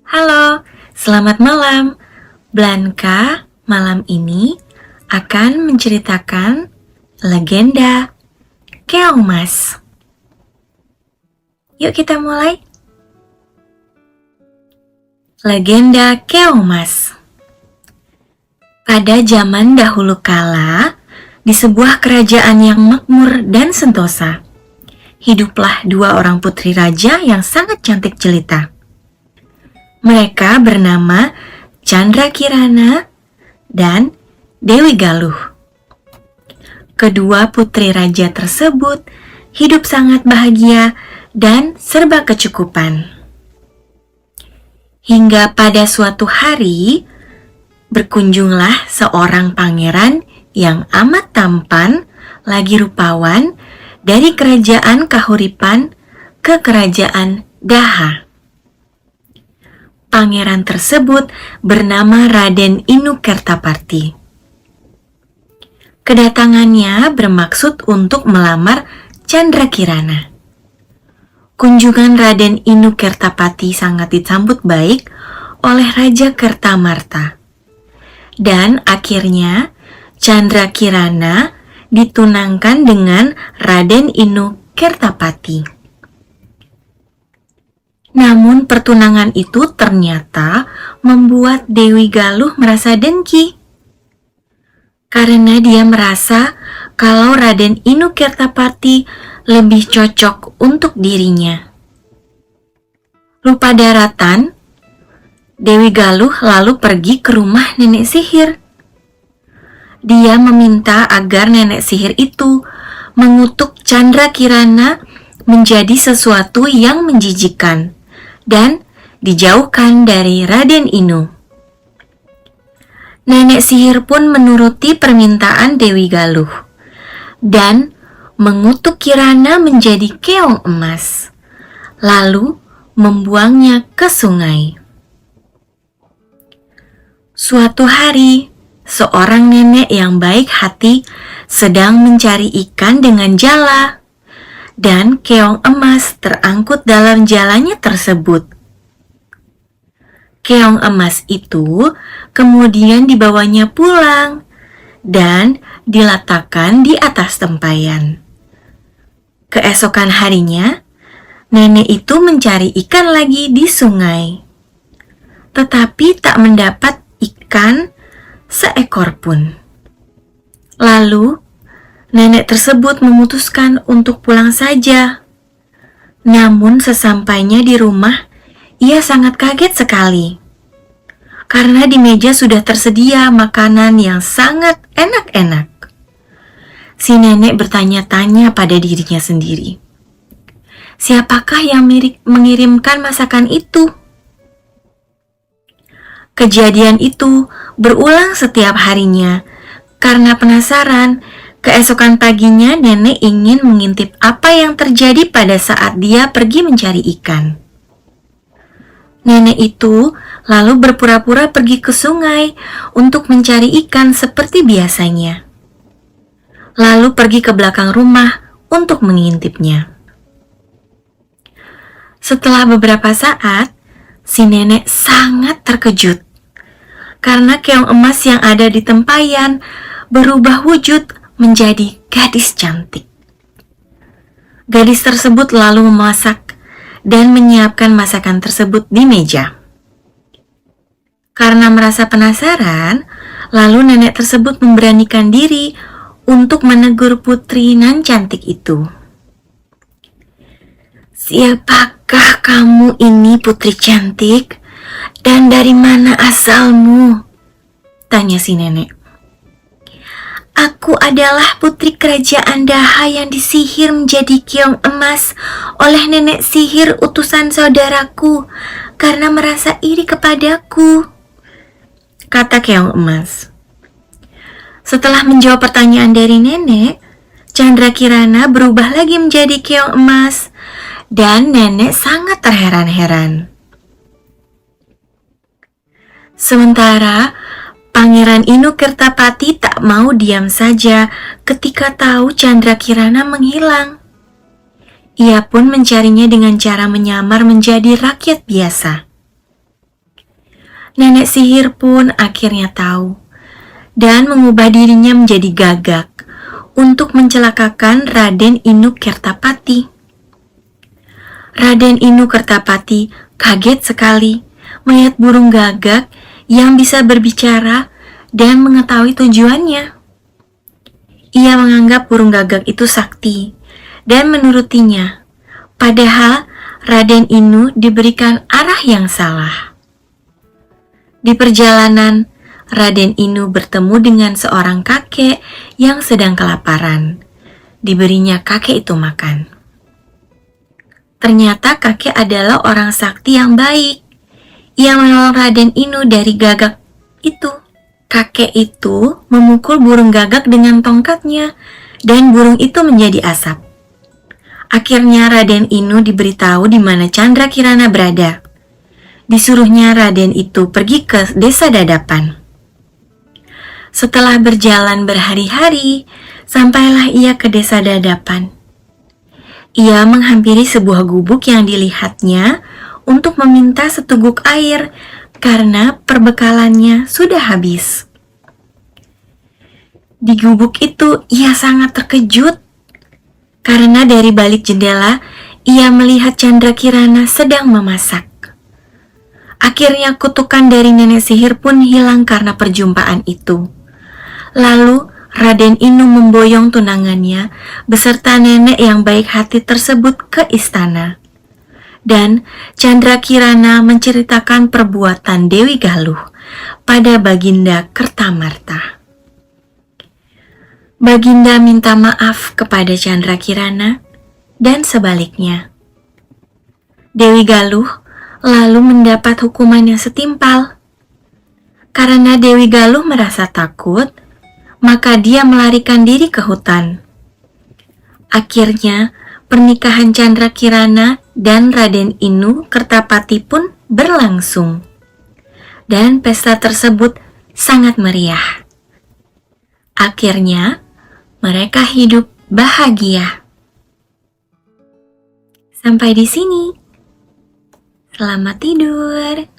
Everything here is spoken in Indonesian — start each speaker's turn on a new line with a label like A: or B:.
A: Halo, selamat malam. Blanka malam ini akan menceritakan legenda Keong Mas. Yuk kita mulai. Legenda Keong Mas. Pada zaman dahulu kala, di sebuah kerajaan yang makmur dan sentosa, hiduplah dua orang putri raja yang sangat cantik jelita. Mereka bernama Candrakirana dan Dewi Galuh. Kedua putri raja tersebut hidup sangat bahagia dan serba kecukupan. Hingga pada suatu hari, berkunjunglah seorang pangeran yang amat tampan lagi rupawan dari kerajaan Kahuripan ke kerajaan Daha. Pangeran tersebut bernama Raden Inu Kertapati. Kedatangannya bermaksud untuk melamar Candrakirana. Kunjungan Raden Inu Kertapati sangat disambut baik oleh Raja Kertamarta. Dan akhirnya Candrakirana ditunangkan dengan Raden Inu Kertapati. Namun pertunangan itu ternyata membuat Dewi Galuh merasa dengki. Karena dia merasa kalau Raden Inu Kertapati lebih cocok untuk dirinya. Lupa daratan, Dewi Galuh lalu pergi ke rumah nenek sihir. Dia meminta agar nenek sihir itu mengutuk Candrakirana menjadi sesuatu yang menjijikkan dan dijauhkan dari Raden Inu. Nenek sihir pun menuruti permintaan Dewi Galuh dan mengutuk Kirana menjadi keong emas, lalu membuangnya ke sungai. Suatu hari, seorang nenek yang baik hati sedang mencari ikan dengan jala, dan keong emas terangkut dalam jalannya tersebut. Keong emas itu kemudian dibawanya pulang dan diletakkan di atas tempayan. Keesokan harinya, nenek itu mencari ikan lagi di sungai, tetapi tak mendapat ikan seekor pun. Lalu, nenek tersebut memutuskan untuk pulang saja. Namun sesampainya di rumah, ia sangat kaget sekali. Karena di meja sudah tersedia makanan yang sangat enak-enak. Si nenek bertanya-tanya pada dirinya sendiri. Siapakah yang mengirimkan masakan itu? Kejadian itu berulang setiap harinya. Karena penasaran, keesokan paginya nenek ingin mengintip apa yang terjadi pada saat dia pergi mencari ikan. Nenek itu lalu berpura-pura pergi ke sungai untuk mencari ikan seperti biasanya. Lalu pergi ke belakang rumah untuk mengintipnya. Setelah beberapa saat, si nenek sangat terkejut karena keong emas yang ada di tempayan berubah wujud menjadi gadis cantik. Gadis tersebut lalu memasak dan menyiapkan masakan tersebut di meja. Karena merasa penasaran, lalu nenek tersebut memberanikan diri untuk menegur putri nan cantik itu. Siapakah kamu ini, putri cantik? Dan dari mana asalmu? Tanya si nenek. Aku adalah putri kerajaan Daha yang disihir menjadi keong emas oleh nenek sihir utusan saudaraku karena merasa iri kepadaku, kata keong emas. Setelah menjawab pertanyaan dari nenek, Candrakirana berubah lagi menjadi keong emas dan nenek sangat terheran-heran. Sementara Pangeran Inu Kertapati tak mau diam saja ketika tahu Candrakirana menghilang. Ia pun mencarinya dengan cara menyamar menjadi rakyat biasa. Nenek sihir pun akhirnya tahu dan mengubah dirinya menjadi gagak untuk mencelakakan Raden Inu Kertapati. Raden Inu Kertapati kaget sekali melihat burung gagak yang bisa berbicara dan mengetahui tujuannya. Ia menganggap burung gagak itu sakti dan menurutinya, padahal Raden Inu diberikan arah yang salah. Di perjalanan, Raden Inu bertemu dengan seorang kakek yang sedang kelaparan. Diberinya kakek itu makan. Ternyata kakek adalah orang sakti yang baik. Ia menolong Raden Inu dari gagak itu. Kakek itu memukul burung gagak dengan tongkatnya dan burung itu menjadi asap. Akhirnya Raden Inu diberitahu di mana Candrakirana berada. Disuruhnya Raden itu pergi ke desa Dadapan. Setelah berjalan berhari-hari, sampailah ia ke desa Dadapan. Ia menghampiri sebuah gubuk yang dilihatnya untuk meminta seteguk air karena perbekalannya sudah habis. Di gubuk itu ia sangat terkejut karena dari balik jendela ia melihat Candrakirana sedang memasak. Akhirnya kutukan dari nenek sihir pun hilang karena perjumpaan itu. Lalu Raden Inu memboyong tunangannya beserta nenek yang baik hati tersebut ke istana. Dan Candrakirana menceritakan perbuatan Dewi Galuh pada Baginda Kertamarta. Baginda minta maaf kepada Candrakirana dan sebaliknya. Dewi Galuh lalu mendapat hukuman yang setimpal. Karena Dewi Galuh merasa takut, maka dia melarikan diri ke hutan. Akhirnya, pernikahan Candrakirana dan Raden Inu Kertapati pun berlangsung. Dan pesta tersebut sangat meriah. Akhirnya, mereka hidup bahagia. Sampai di sini. Selamat tidur.